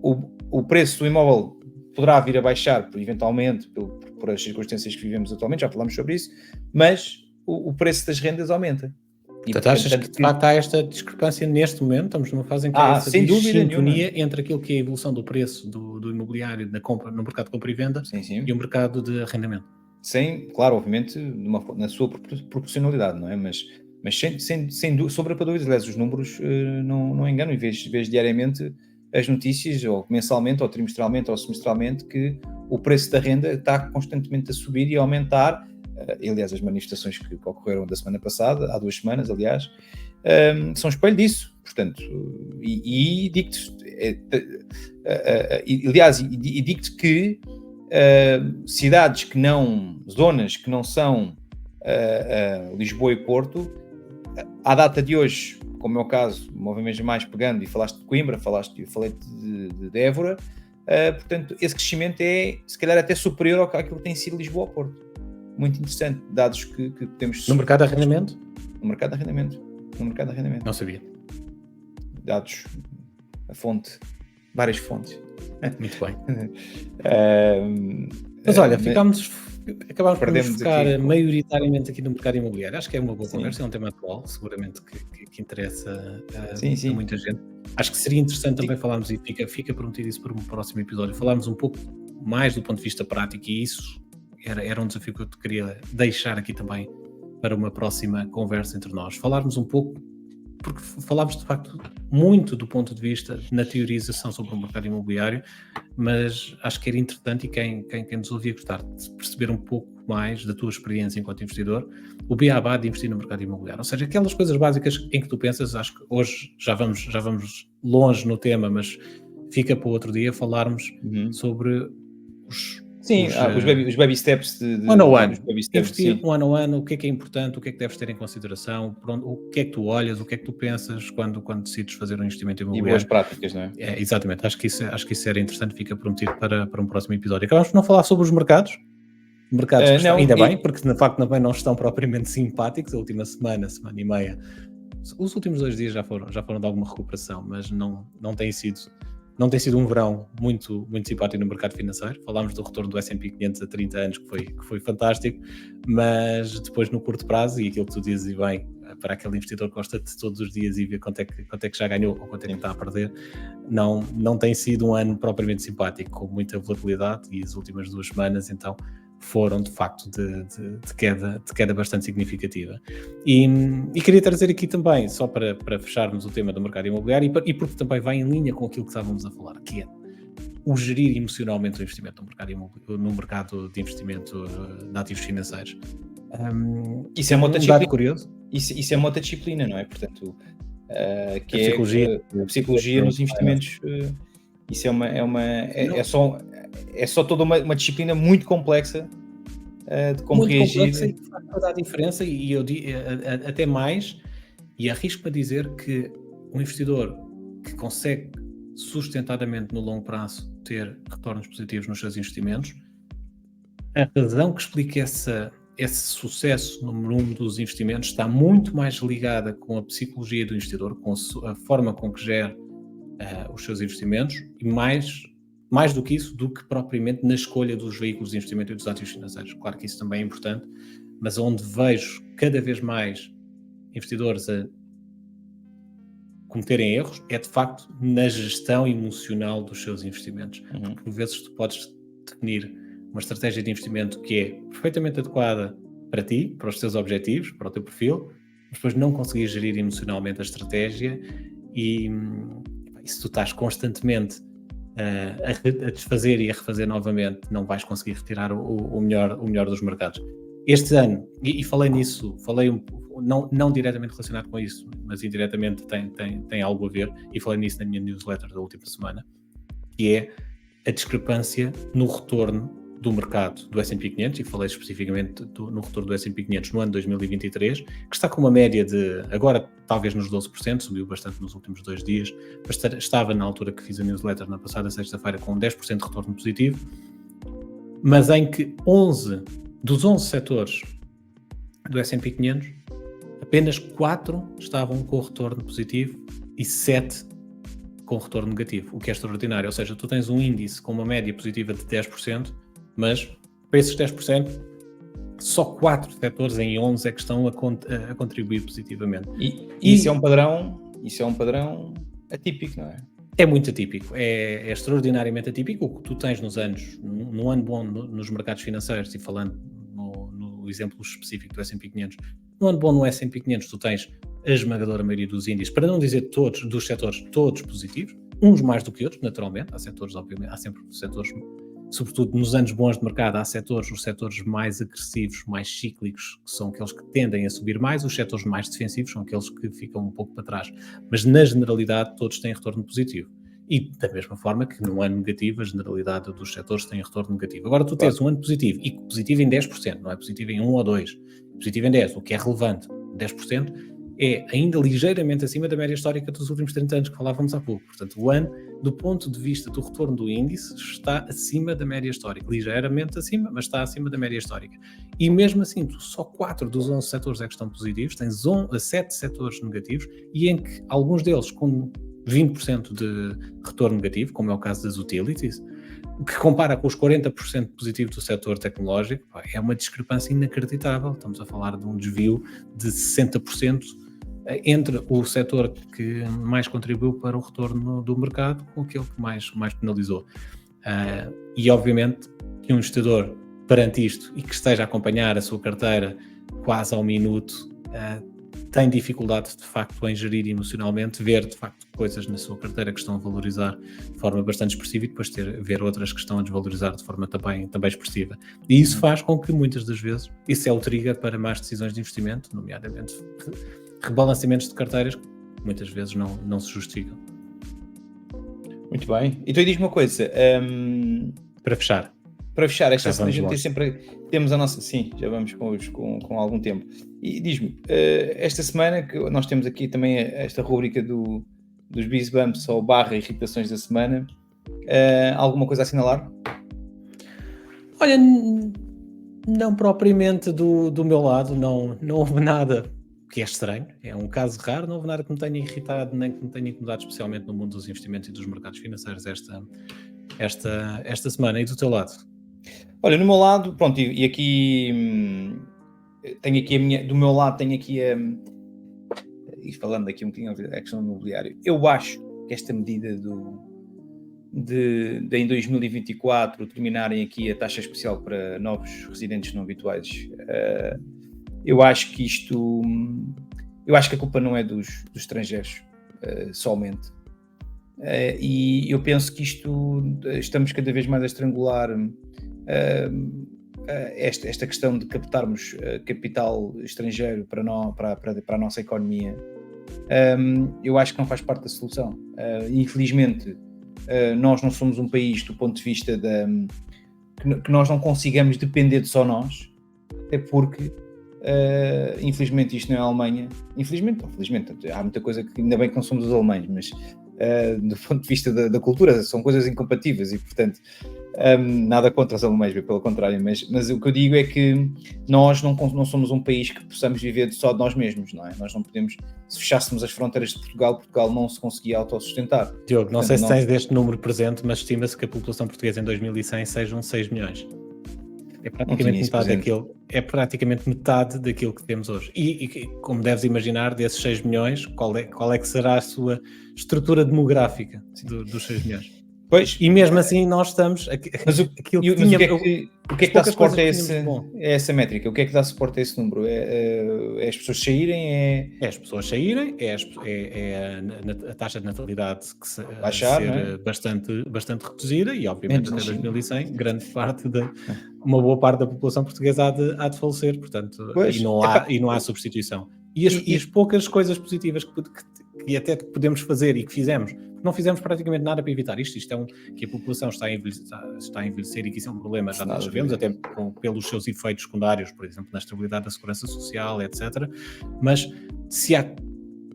o preço do imóvel poderá vir a baixar, eventualmente, por as circunstâncias que vivemos atualmente, já falamos sobre isso, mas o preço das rendas aumenta. Portanto, achas que de facto há esta discrepância neste momento? Estamos numa fase em que há essa sem dúvida sintonia nenhuma entre aquilo que é a evolução do preço do imobiliário no mercado de compra e venda e o mercado de arrendamento. Claro, obviamente, na sua proporcionalidade, não é? Mas sem sombra para dúvidas, aliás, os números não enganam, e vejo diariamente as notícias, ou mensalmente, ou trimestralmente, ou semestralmente, que o preço da renda está constantemente a subir e a aumentar. Aliás, as manifestações que ocorreram da semana passada, há 2 semanas, aliás, são espelho disso. Portanto, e digo-te, aliás, e digo-te que cidades zonas que não são Lisboa e Porto, à data de hoje, como é o caso, uma vez mais pegando, e falaste de Coimbra, falei de Évora, portanto, esse crescimento é, se calhar, até superior àquilo que tem sido Lisboa ou Porto. Muito interessante, dados que temos... No mercado de arrendamento? No mercado de arrendamento. Não sabia. Dados, várias fontes. Muito bem. Mas olha, acabámos por nos focar maioritariamente aqui no mercado imobiliário. Acho que é uma boa conversa, é um tema atual, seguramente que interessa a muita gente. Acho que seria interessante também falarmos, e fica prometido isso para um próximo episódio, falarmos um pouco mais do ponto de vista prático, e isso era um desafio que eu te queria deixar aqui também para uma próxima conversa entre nós. Falarmos um pouco, porque falámos de facto muito do ponto de vista na teorização sobre o mercado imobiliário, mas acho que era interessante, e quem nos ouvia gostar de perceber um pouco mais da tua experiência enquanto investidor, o beabá de investir no mercado imobiliário, ou seja, aquelas coisas básicas em que tu pensas. Acho que hoje já vamos longe no tema, mas fica para o outro dia falarmos sobre os baby steps ano ao ano. Investir um ano ao ano, o que é importante, o que é que deves ter em consideração, o que é que tu olhas, o que é que tu pensas quando decides fazer um investimento imobiliário. E boas práticas, não é? Exatamente, acho que isso era interessante, fica prometido para um próximo episódio. Acabamos por não falar sobre os mercados que estão, ainda bem, porque de facto também não estão propriamente simpáticos. A última semana e meia, os últimos 2 dias já foram de alguma recuperação, mas não tem sido um verão muito, muito simpático no mercado financeiro. Falámos do retorno do S&P 500 a 30 anos, que foi fantástico, mas depois no curto prazo, e aquilo que tu dizes, e bem, para aquele investidor que gosta de todos os dias e ver quanto é que já ganhou ou quanto é que está a perder, não tem sido um ano propriamente simpático, com muita volatilidade, e as últimas 2 semanas, então, foram de facto de queda bastante significativa. E queria trazer aqui também, só para fecharmos o tema do mercado imobiliário, e porque também vai em linha com aquilo que estávamos a falar, que é o gerir emocionalmente o investimento no mercado de investimento de ativos financeiros. Isso é uma outra disciplina. Curioso. Isso é uma outra disciplina, não é? Portanto, que a psicologia nos investimentos. Isso é só toda uma disciplina muito complexa de como muito reagir. Complexa, e que faz toda a diferença, e eu até mais, e arrisco-me a dizer que um investidor que consegue sustentadamente no longo prazo ter retornos positivos nos seus investimentos, a razão que explica esse sucesso número 1 dos investimentos está muito mais ligada com a psicologia do investidor, com a forma com que gera os seus investimentos, e mais do que isso, do que propriamente na escolha dos veículos de investimento e dos ativos financeiros. Claro que isso também é importante, mas onde vejo cada vez mais investidores a cometerem erros é de facto na gestão emocional dos seus investimentos. Porque por vezes tu podes definir uma estratégia de investimento que é perfeitamente adequada para ti, para os teus objetivos, para o teu perfil, mas depois não conseguires gerir emocionalmente a estratégia e se tu estás constantemente a desfazer e a refazer novamente, não vais conseguir retirar o melhor dos mercados. Este ano, e falei nisso, não diretamente relacionado com isso, mas indiretamente tem algo a ver, e falei nisso na minha newsletter da última semana, que é a discrepância no retorno do mercado do S&P 500, e falei especificamente no retorno do S&P 500 no ano 2023, que está com uma média de, agora talvez nos 12%, subiu bastante nos últimos 2 dias, mas estava na altura que fiz a newsletter na passada sexta-feira com 10% de retorno positivo, mas em que dos 11 setores do S&P 500, apenas 4 estavam com retorno positivo e 7 com retorno negativo, o que é extraordinário. Ou seja, tu tens um índice com uma média positiva de 10%, mas para esses 10%, só 4 setores em 11 é que estão a contribuir positivamente. E isso é um padrão atípico, não é? É muito atípico, é extraordinariamente atípico. O que tu tens num ano bom nos mercados financeiros, e falando no exemplo específico do S&P 500, no ano bom no S&P 500 tu tens a esmagadora maioria dos índices, para não dizer todos, dos setores todos positivos, uns mais do que outros, naturalmente, há setores, obviamente, há sempre setores, sobretudo nos anos bons de mercado, há os setores mais agressivos, mais cíclicos, que são aqueles que tendem a subir mais, os setores mais defensivos são aqueles que ficam um pouco para trás, mas na generalidade todos têm retorno positivo. E da mesma forma que num ano negativo, a generalidade dos setores tem retorno negativo. Agora tu tens um ano positivo, e positivo em 10%, não é positivo em 1 ou 2, positivo em 10, o que é relevante, 10%, é ainda ligeiramente acima da média histórica dos últimos 30 anos que falávamos há pouco. Portanto, o ano, do ponto de vista do retorno do índice, está acima da média histórica. Ligeiramente acima, mas está acima da média histórica. E mesmo assim, só 4 dos 11 setores é que estão positivos, tens 7 setores negativos, e em que alguns deles com 20% de retorno negativo, como é o caso das utilities, que compara com os 40% positivos do setor tecnológico, é uma discrepância inacreditável. Estamos a falar de um desvio de 60% entre o setor que mais contribuiu para o retorno do mercado com aquele que mais penalizou. E obviamente que um investidor perante isto e que esteja a acompanhar a sua carteira quase ao minuto tem dificuldade de facto em gerir emocionalmente, ver de facto coisas na sua carteira que estão a valorizar de forma bastante expressiva e depois ver outras que estão a desvalorizar de forma também expressiva. E isso faz com que muitas das vezes, isso é o trigger para más decisões de investimento, nomeadamente rebalanceamentos de carteiras que muitas vezes não se justificam. Muito bem. Então diz-me uma coisa. Para fechar, esta semana a gente temos a nossa... Sim, já vamos com algum tempo. E diz-me, esta semana que nós temos aqui também esta rúbrica dos Biz Bumps ou / irritações da semana, alguma coisa a assinalar? Olha, não propriamente do meu lado, não houve nada que é estranho, é um caso raro, não houve nada que me tenha irritado nem que me tenha incomodado, especialmente no mundo dos investimentos e dos mercados financeiros esta semana. E do teu lado? Olha, no meu lado, pronto, e aqui tenho aqui do meu lado tenho aqui e falando aqui um bocadinho a questão do imobiliário, eu acho que esta medida de em 2024 terminarem aqui a taxa especial para novos residentes não habituais, eu acho que a culpa não é dos estrangeiros somente. E eu penso que estamos cada vez mais a estrangular esta questão de captarmos capital estrangeiro para a nossa economia. Eu acho que não faz parte da solução. Infelizmente, nós não somos um país do ponto de vista que nós não consigamos depender de só nós, até porque infelizmente isto não é a Alemanha. Infelizmente, há muita coisa que ainda bem que não somos os alemães, mas do ponto de vista da cultura são coisas incompatíveis e portanto nada contra os alemães, pelo contrário, mas o que eu digo é que nós não somos um país que possamos viver só de nós mesmos, não é? Nós não podemos, se fechássemos as fronteiras de Portugal não se conseguia autossustentar. Diogo, não sei se tens deste número presente, mas estima-se que a população portuguesa em 2100 sejam 6 milhões. É praticamente metade daquilo que temos hoje. E como deves imaginar, desses 6 milhões, qual é que será a sua estrutura demográfica dos 6 milhões? Pois. E mesmo assim nós estamos... Mas o que é que dá suporte a essa métrica? O que é que dá suporte a esse número? É as pessoas saírem? É as pessoas saírem, a taxa de natalidade que Baixar, ser não é? bastante reduzida e, obviamente, Menos até na China. 2100, uma boa parte da população portuguesa há de falecer, portanto, Pois. e não há substituição. E as poucas coisas positivas que até podemos fazer e que fizemos, não fizemos praticamente nada para evitar isto. Isto é que a população está a envelhecer e que isso é um problema, já nós sabemos, até pelos seus efeitos secundários, por exemplo, na estabilidade da segurança social, etc. Mas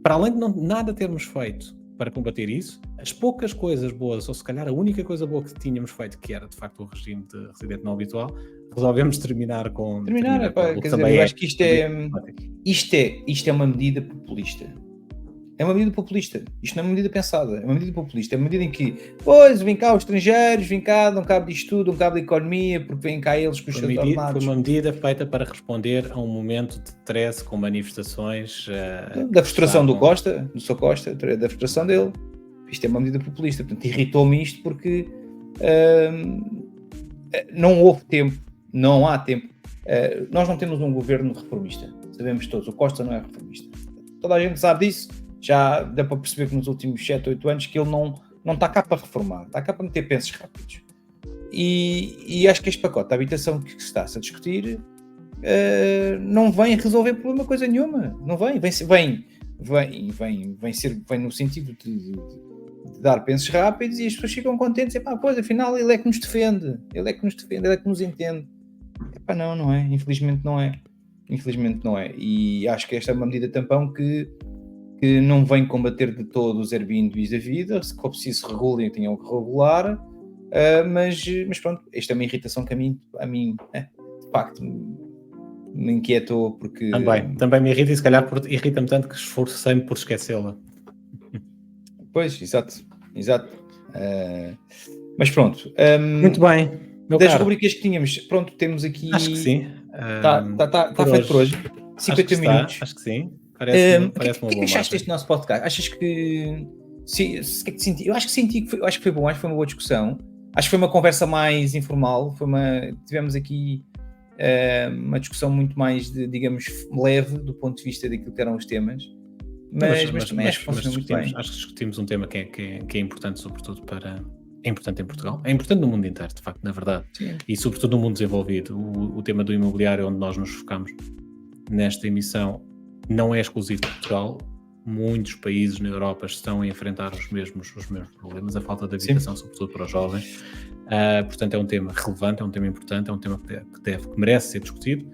para além de nada termos feito para combater isso, as poucas coisas boas, ou se calhar a única coisa boa que tínhamos feito, que era de facto o regime de residente não habitual, resolvemos terminar com... quer dizer, eu acho que isto é uma medida populista. É uma medida populista. Isto não é uma medida pensada. É uma medida populista. É uma medida em que, pois, vêm cá os estrangeiros, vêm cá, dão cabo disto tudo, dão cabo da economia, porque vêm cá eles com os seus ordenados. Foi uma medida feita para responder a um momento de stress com manifestações... da frustração do Sr. Costa, da frustração dele. Isto é uma medida populista. Portanto, irritou-me isto porque não houve tempo, não há tempo. Nós não temos um governo reformista. Sabemos todos. O Costa não é reformista. Toda a gente sabe disso. Já dá para perceber que nos últimos 7, 8 anos que ele não está cá para reformar, está cá para meter pensos rápidos. E acho que este pacote da habitação que se está a discutir não vem resolver problema coisa nenhuma. Não vem no sentido de dar pensos rápidos e as pessoas ficam contentes. Pois, afinal ele é que nos defende, ele é que nos entende. Não é. Infelizmente não é. E acho que esta é uma medida tampão que não vem combater de todo os Airbnbs da vida, se for preciso regulem, tenham que regular, mas pronto, esta é uma irritação que a mim de facto me inquietou, porque... Também me irrita e se calhar irrita-me tanto que esforcei-me por esquecê-la. Pois, exato. Mas pronto. Muito bem. Das rubricas que tínhamos, pronto, temos aqui... Acho que sim. Está feito por hoje. 50 minutos. Acho que sim. Parece uma boa O que achaste deste nosso podcast? Achas que... Eu acho que foi bom, acho que foi uma boa discussão. Acho que foi uma conversa mais informal. Tivemos aqui uma discussão muito mais, digamos, leve do ponto de vista daquilo que eram os temas. Mas também acho que funcionou muito bem. Acho que discutimos um tema que é importante, sobretudo é importante em Portugal. É importante no mundo inteiro, de facto, na verdade. Sim. E sobretudo no mundo desenvolvido. O tema do imobiliário, onde nós nos focamos nesta emissão, não é exclusivo de Portugal. Muitos países na Europa estão a enfrentar os mesmos problemas, a falta de habitação, sobretudo para os jovens. Portanto, é um tema relevante, é um tema importante, é um tema que merece ser discutido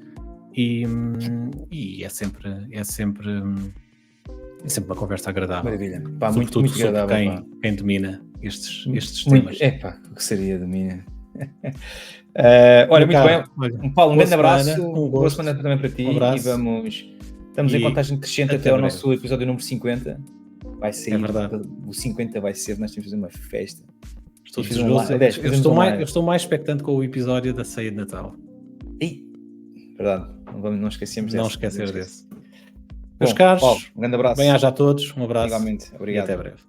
e é sempre uma conversa agradável. Maravilha. Sobretudo muito agradável, quem domina estes temas. O que seria domina? Olha, muito bem. Paulo, um grande abraço. Boa semana também para ti. Estamos em contagem crescente até ao nosso episódio número 50. Vai sair. É verdade. O 50 vai ser, nós temos de fazer uma festa. Eu estou mais expectante com o episódio da ceia de Natal. Verdade. Não esquecemos desse. Não esquecer desse. Meus caros, Paulo, um grande abraço. Bem-aja a todos. Um abraço. Igualmente. Obrigado. E até breve.